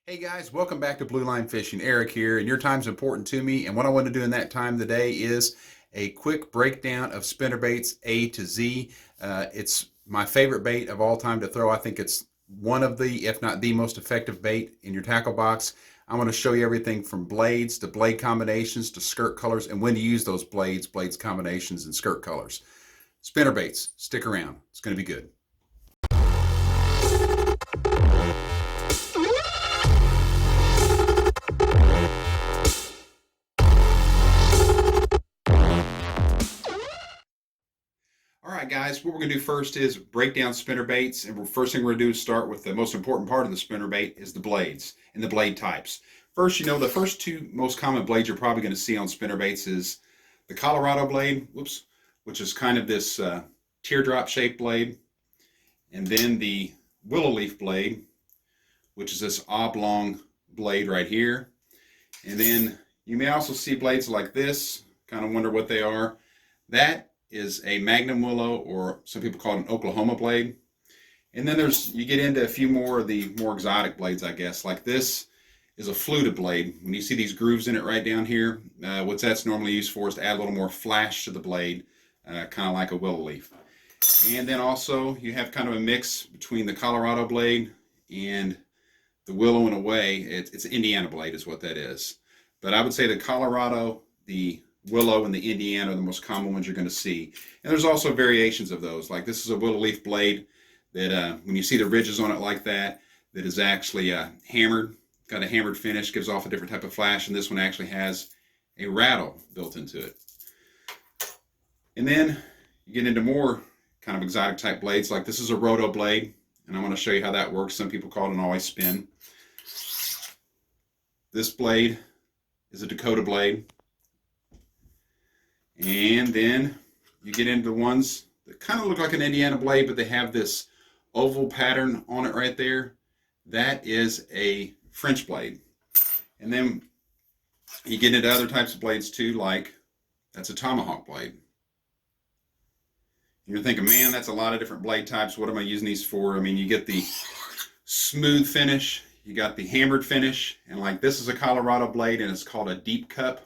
Hey guys, welcome back to Blue Line Fishing. Eric here, and your time's important to me. And what I want to do in that time today is a quick breakdown of spinnerbaits A to Z. It's my favorite bait of all time to throw. I think it's one of the, if not the most effective bait in your tackle box. I'm going to show you everything from blades to blade combinations to skirt colors and when to use those blades combinations, and skirt colors. Spinnerbaits, stick around. It's going to be good. All right, guys, what we're going to do first is break down spinnerbaits. And the first thing we're going to do is start with the most important part of the spinnerbait is the blades and the blade types. First, the first two most common blades you're probably going to see on spinnerbaits is the Colorado blade, which is kind of this teardrop shaped blade. And then the willow leaf blade, which is this oblong blade right here. And then you may also see blades like this, kind of wonder what they are. That is a Magnum willow, or some people call it an Oklahoma blade. And then you get into a few more of the more exotic blades, I guess. Like this is a fluted blade. When you see these grooves in it right down here, what that's normally used for is to add a little more flash to the blade, kind of like a willow leaf. And then also you have kind of a mix between the Colorado blade and the willow in a way. It's an Indiana blade is what that is. But I would say the Colorado, the willow, and the Indiana are the most common ones you're going to see. And there's also variations of those. Like this is a willow leaf blade that when you see the ridges on it like that, that is actually hammered, got a hammered finish, gives off a different type of flash, and this one actually has a rattle built into it. And then you get into more kind of exotic type blades. Like this is a roto blade, and I'm going to show you how that works. Some people call it an always spin. This blade is a Dakota blade. And then you get into the ones that kind of look like an Indiana blade, but they have this oval pattern on it right there. That is a French blade. And then you get into other types of blades too, like that's a tomahawk blade. You're thinking, man, that's a lot of different blade types. What am I using these for? I mean, you get the smooth finish, you got the hammered finish, and like this is a Colorado blade, and it's called a deep cup.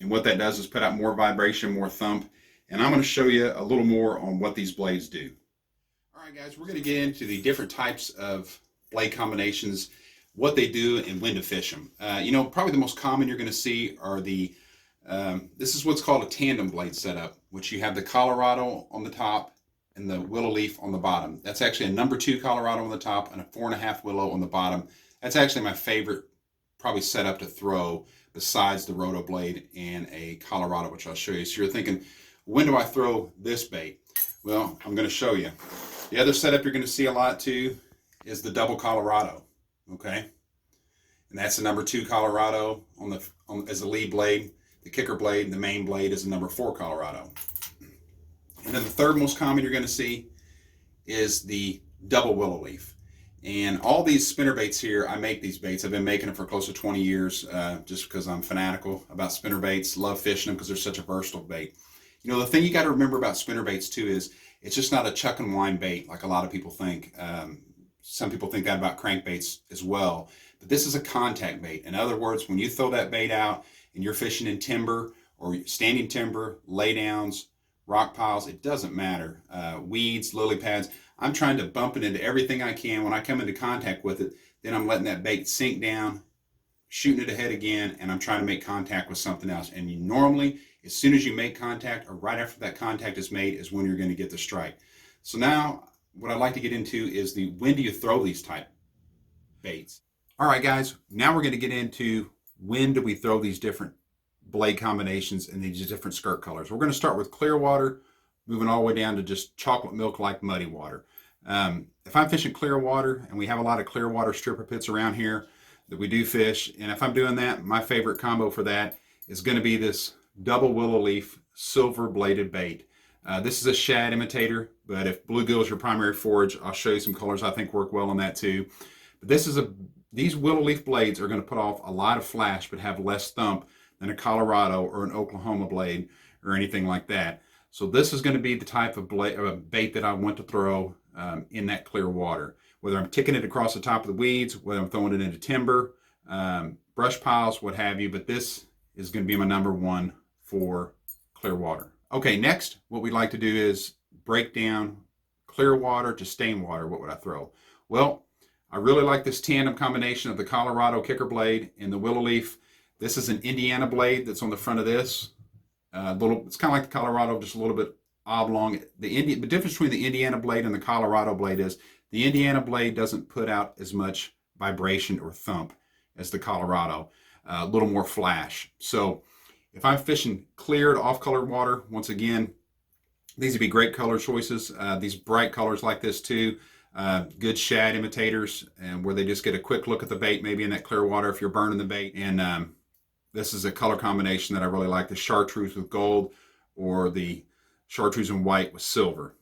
And what that does is put out more vibration, more thump. And I'm going to show you a little more on what these blades do. All right, guys, we're going to get into the different types of blade combinations, what they do, and when to fish them. Probably the most common you're going to see are this is what's called a tandem blade setup, which you have the Colorado on the top and the willow leaf on the bottom. That's actually a number 2 Colorado on the top and a 4.5 willow on the bottom. That's actually my favorite probably setup to throw, besides the roto blade and a Colorado, which I'll show you. So you're thinking, when do I throw this bait? Well, I'm going to show you. The other setup you're going to see a lot too is the double Colorado, okay? And that's the number 2 Colorado as the lead blade. The kicker blade and the main blade is the number 4 Colorado. And then the third most common you're going to see is the double willow leaf. And all these spinnerbaits here, I make these baits. I've been making them for close to 20 years just because I'm fanatical about spinnerbaits. Love fishing them because they're such a versatile bait. The thing you got to remember about spinnerbaits too is it's just not a chuck and wind bait like a lot of people think. Some people think that about crankbaits as well. But this is a contact bait. In other words, when you throw that bait out and you're fishing in timber or standing timber, laydowns, rock piles, it doesn't matter. Weeds, lily pads. I'm trying to bump it into everything I can. When I come into contact with it, then I'm letting that bait sink down, shooting it ahead again, and I'm trying to make contact with something else. And normally, as soon as you make contact, or right after that contact is made, is when you're going to get the strike. So now, what I'd like to get into is when do you throw these type baits. All right, guys, now we're going to get into when do we throw these different blade combinations and these different skirt colors. We're going to start with clear water, moving all the way down to just chocolate milk like muddy water. If I'm fishing clear water, and we have a lot of clear water stripper pits around here that we do fish, and if I'm doing that, my favorite combo for that is going to be this double willow leaf silver bladed bait. This is a shad imitator, but if bluegill is your primary forage, I'll show you some colors I think work well on that too. But these willow leaf blades are going to put off a lot of flash but have less thump than a Colorado or an Oklahoma blade or anything like that. So this is going to be the type of bait that I want to throw in that clear water. whether I'm kicking it across the top of the weeds, whether I'm throwing it into timber, brush piles, what have you. But this is going to be my number one for clear water. Okay, next, what we'd like to do is break down clear water to stain water. What would I throw? Well, I really like this tandem combination of the Colorado kicker blade and the willow leaf. This is an Indiana blade that's on the front of this. It's kind of like the Colorado, just a little bit oblong. The difference between the Indiana blade and the Colorado blade is the Indiana blade doesn't put out as much vibration or thump as the Colorado. A little more flash. So if I'm fishing cleared off-color water, once again, these would be great color choices. These bright colors like this too. Good shad imitators, and where they just get a quick look at the bait, maybe in that clear water if you're burning the bait. And this is a color combination that I really like, the chartreuse with gold or the chartreuse and white with silver.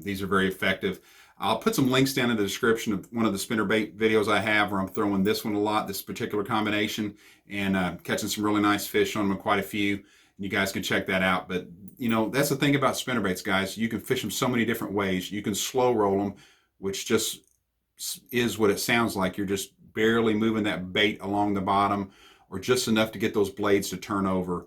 These are very effective. I'll put some links down in the description of one of the spinnerbait videos I have where I'm throwing this one a lot, this particular combination, and catching some really nice fish on them, quite a few. You guys can check that out. But, you know, that's the thing about spinnerbaits, guys. You can fish them so many different ways. You can slow roll them, which just is what it sounds like. You're just barely moving that bait along the bottom, or just enough to get those blades to turn over.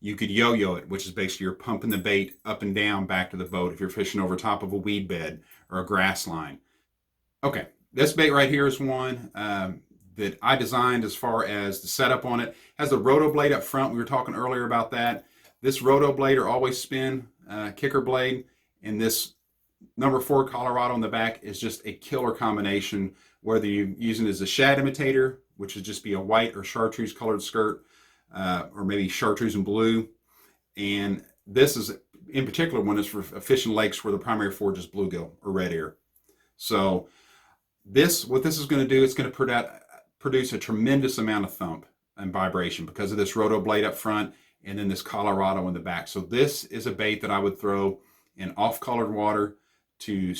You could yo-yo it, which is basically you're pumping the bait up and down back to the boat if you're fishing over top of a weed bed or a grass line. Okay, this bait right here is one that I designed as far as the setup on it. It has the roto blade up front. We were talking earlier about that. This roto blade or always spin kicker blade, and this number 4 Colorado in the back is just a killer combination, whether you're using it as a shad imitator, which would just be a white or chartreuse colored skirt, or maybe chartreuse and blue. And this is, in particular, one is for fishing lakes where the primary forage is bluegill or red ear. So what this is going to do, it's going to produce a tremendous amount of thump and vibration because of this roto blade up front and then this Colorado in the back. So this is a bait that I would throw in off-colored water to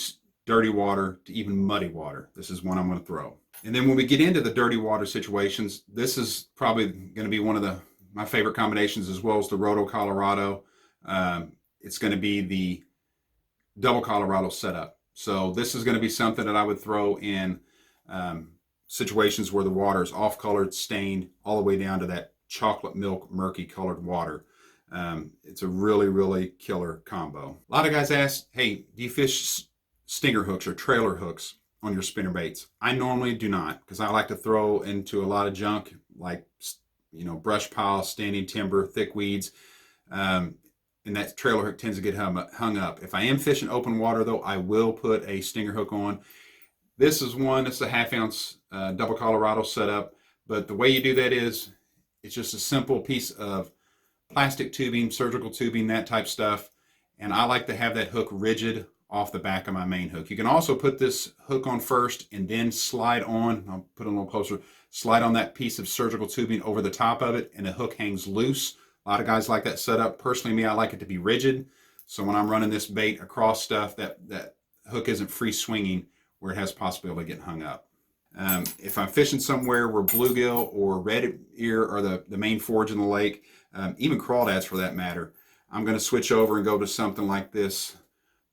dirty water to even muddy water. This is one I'm going to throw. And then when we get into the dirty water situations, this is probably going to be one of my favorite combinations, as well as the Roto Colorado. It's going to be the double Colorado setup. So this is going to be something that I would throw in situations where the water is off-colored, stained, all the way down to that chocolate milk murky colored water. It's a really, really killer combo. A lot of guys ask, hey, do you fish stinger hooks or trailer hooks on your spinner baits? I normally do not, because I like to throw into a lot of junk, like, you know, brush piles, standing timber, thick weeds, and that trailer hook tends to get hung up. If I am fishing open water, though, I will put a stinger hook on. This is one, it's a 1/2 ounce double Colorado setup, but the way you do that is, it's just a simple piece of plastic tubing, surgical tubing, that type stuff, and I like to have that hook rigid off the back of my main hook. You can also put this hook on first and then slide on, I'll put it a little closer, slide on that piece of surgical tubing over the top of it, and the hook hangs loose. A lot of guys like that setup. Personally, me, I like it to be rigid, so when I'm running this bait across stuff, that hook isn't free swinging where it has possibility of getting hung up. If I'm fishing somewhere where bluegill or red ear are the main forage in the lake, even crawdads for that matter, I'm going to switch over and go to something like this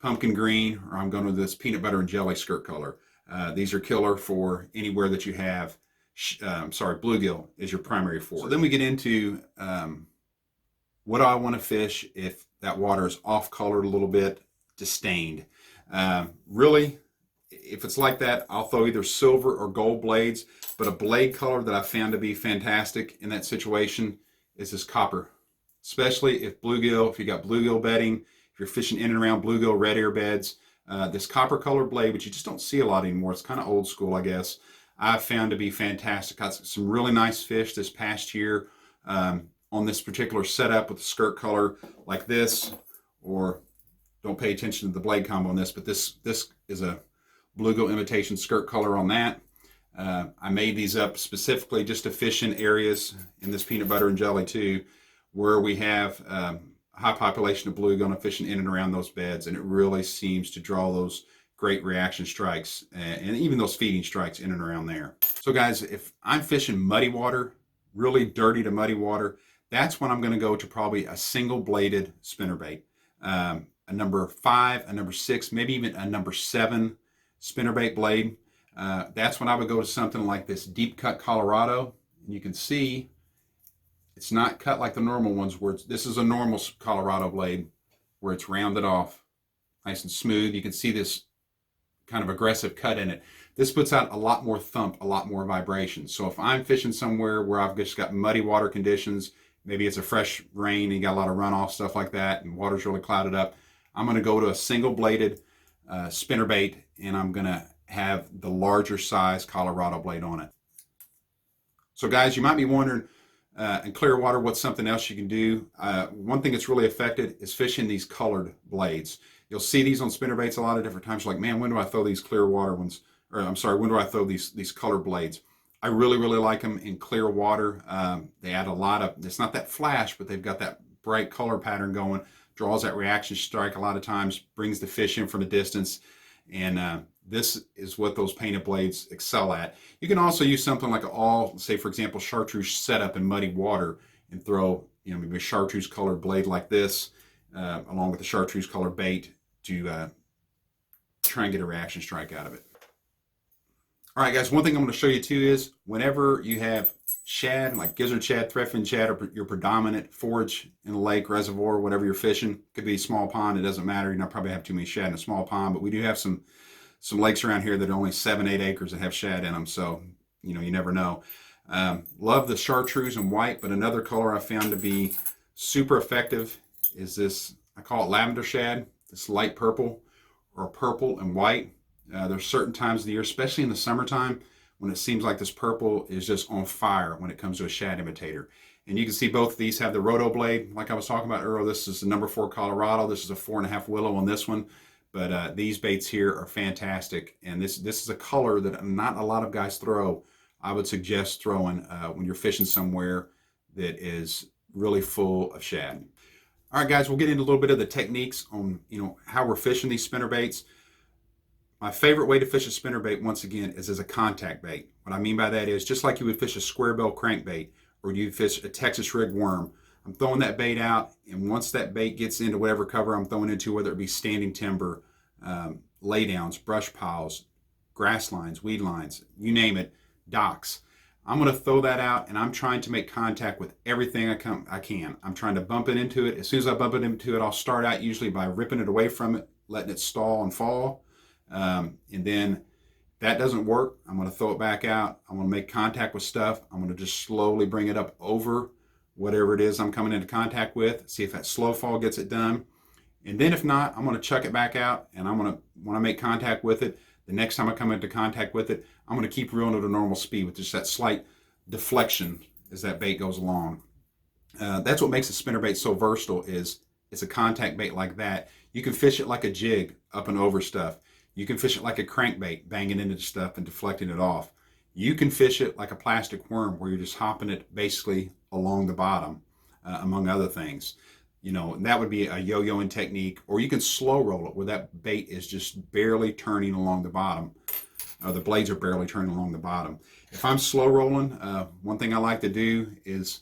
pumpkin green, or I'm going to this peanut butter and jelly skirt color. These are killer for anywhere that you have, bluegill is your primary forage. So then we get into what do I want to fish if that water is off colored a little bit to stained. Really, if it's like that, I'll throw either silver or gold blades, but a blade color that I found to be fantastic in that situation is this copper. Especially if you got bluegill bedding, if you're fishing in and around bluegill red ear beds, this copper colored blade, which you just don't see a lot anymore, it's kind of old school, I guess, I've found to be fantastic. Got some really nice fish this past year on this particular setup with the skirt color like this, or don't pay attention to the blade combo on this, but this is a bluegill imitation skirt color on that. I made these up specifically just to fish in areas in this peanut butter and jelly too, where we have a high population of bluegill and fishing in and around those beds, and it really seems to draw those great reaction strikes and even those feeding strikes in and around there. So guys, if I'm fishing muddy water, really dirty to muddy water, that's when I'm going to go to probably a single bladed spinnerbait. A number 5, a number 6, maybe even a number 7 spinnerbait blade, that's when I would go to something like this deep cut Colorado. And you can see it's not cut like the normal ones where this is a normal Colorado blade where it's rounded off nice and smooth. You can see this kind of aggressive cut in it. This puts out a lot more thump, a lot more vibration. So if I'm fishing somewhere where I've just got muddy water conditions, maybe it's a fresh rain and you got a lot of runoff, stuff like that, and water's really clouded up, I'm going to go to a single bladed spinnerbait, and I'm going to have the larger size Colorado blade on it. So guys, you might be wondering, in clear water, what's something else you can do? One thing that's really affected is fishing these colored blades. You'll see these on spinnerbaits a lot of different times. You're like, man, when do I throw these clear water ones? Or I'm sorry, when do I throw these color blades? I really, really like them in clear water. They add a lot of, it's not that flash, but they've got that bright color pattern going, draws that reaction strike a lot of times, brings the fish in from a distance. And this is what those painted blades excel at. You can also use something like say for example, chartreuse setup in muddy water and throw, maybe a chartreuse colored blade like this, along with the chartreuse colored bait to try and get a reaction strike out of it. All right, guys, one thing I'm going to show you too is whenever you have shad, like gizzard shad, threadfin shad, or your predominant forage in a lake, reservoir, whatever you're fishing, could be a small pond, it doesn't matter. You're not probably have too many shad in a small pond, but we do have some lakes around here that are only 7-8 acres that have shad in them, so you never know. Love the chartreuse and white, but another color I found to be super effective is this, I call it lavender shad, this light purple or purple and white. There's certain times of the year, especially in the summertime, when it seems like this purple is just on fire when it comes to a shad imitator. And you can see both of these have the roto blade, like I was talking about earlier. This is the number 4 Colorado. This is a 4.5 willow on this one. But these baits here are fantastic. And this is a color that not a lot of guys throw. I would suggest throwing when you're fishing somewhere that is really full of shad. All right, guys, we'll get into a little bit of the techniques on how we're fishing these spinnerbaits. My favorite way to fish a spinnerbait, once again, is as a contact bait. What I mean by that is just like you would fish a square bill crankbait or you fish a Texas rig worm. I'm throwing that bait out, and once that bait gets into whatever cover I'm throwing into, whether it be standing timber, laydowns, brush piles, grass lines, weed lines, you name it, docks, I'm going to throw that out, and I'm trying to make contact with everything I can. I'm trying to bump it into it. As soon as I bump it into it, I'll start out usually by ripping it away from it, letting it stall and fall. And then if that doesn't work, I'm going to throw it back out. I'm going to make contact with stuff. I'm going to just slowly bring it up over whatever it is I'm coming into contact with, see if that slow fall gets it done. And then if not, I'm going to chuck it back out, and I'm going to, when I make contact with it, the next time I come into contact with it, I'm going to keep reeling at a normal speed with just that slight deflection as that bait goes along. That's what makes a spinnerbait so versatile, is it's a contact bait like that. You can fish it like a jig up and over stuff. You can fish it like a crankbait, banging into stuff and deflecting it off. You can fish it like a plastic worm where you're just hopping it basically along the bottom, among other things. And that would be a yo-yoing technique. Or you can slow roll it where that bait is just barely turning along the bottom. The blades are barely turning along the bottom. If I'm slow rolling, one thing I like to do is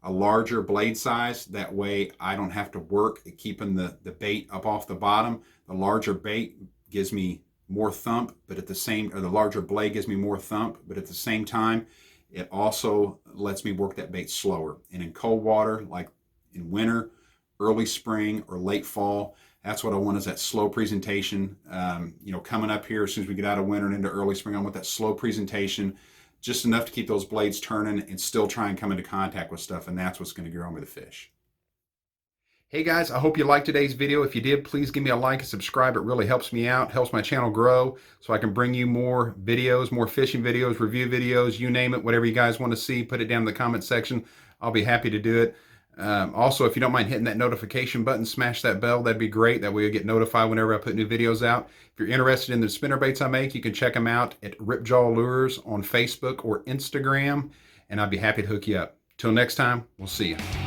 a larger blade size. That way I don't have to work at keeping the bait up off the bottom. The larger bait gives me more thump, but at the same, or the larger blade gives me more thump, but at the same time, it also lets me work that bait slower. And in cold water, like in winter, early spring, or late fall, that's what I want, is that slow presentation. Coming up here, as soon as we get out of winter and into early spring, I want that slow presentation, just enough to keep those blades turning and still try and come into contact with stuff, and that's what's going to grow me the fish. Hey guys, I hope you liked today's video. If you did, please give me a like and subscribe. It really helps me out, helps my channel grow, so I can bring you more videos, more fishing videos, review videos, you name it, whatever you guys want to see, put it down in the comment section. I'll be happy to do it. Also, if you don't mind hitting that notification button, smash that bell, that'd be great. That way you'll get notified whenever I put new videos out. If you're interested in the spinnerbaits I make, you can check them out at Ripjaw Lures on Facebook or Instagram, and I'd be happy to hook you up. Till next time, we'll see you.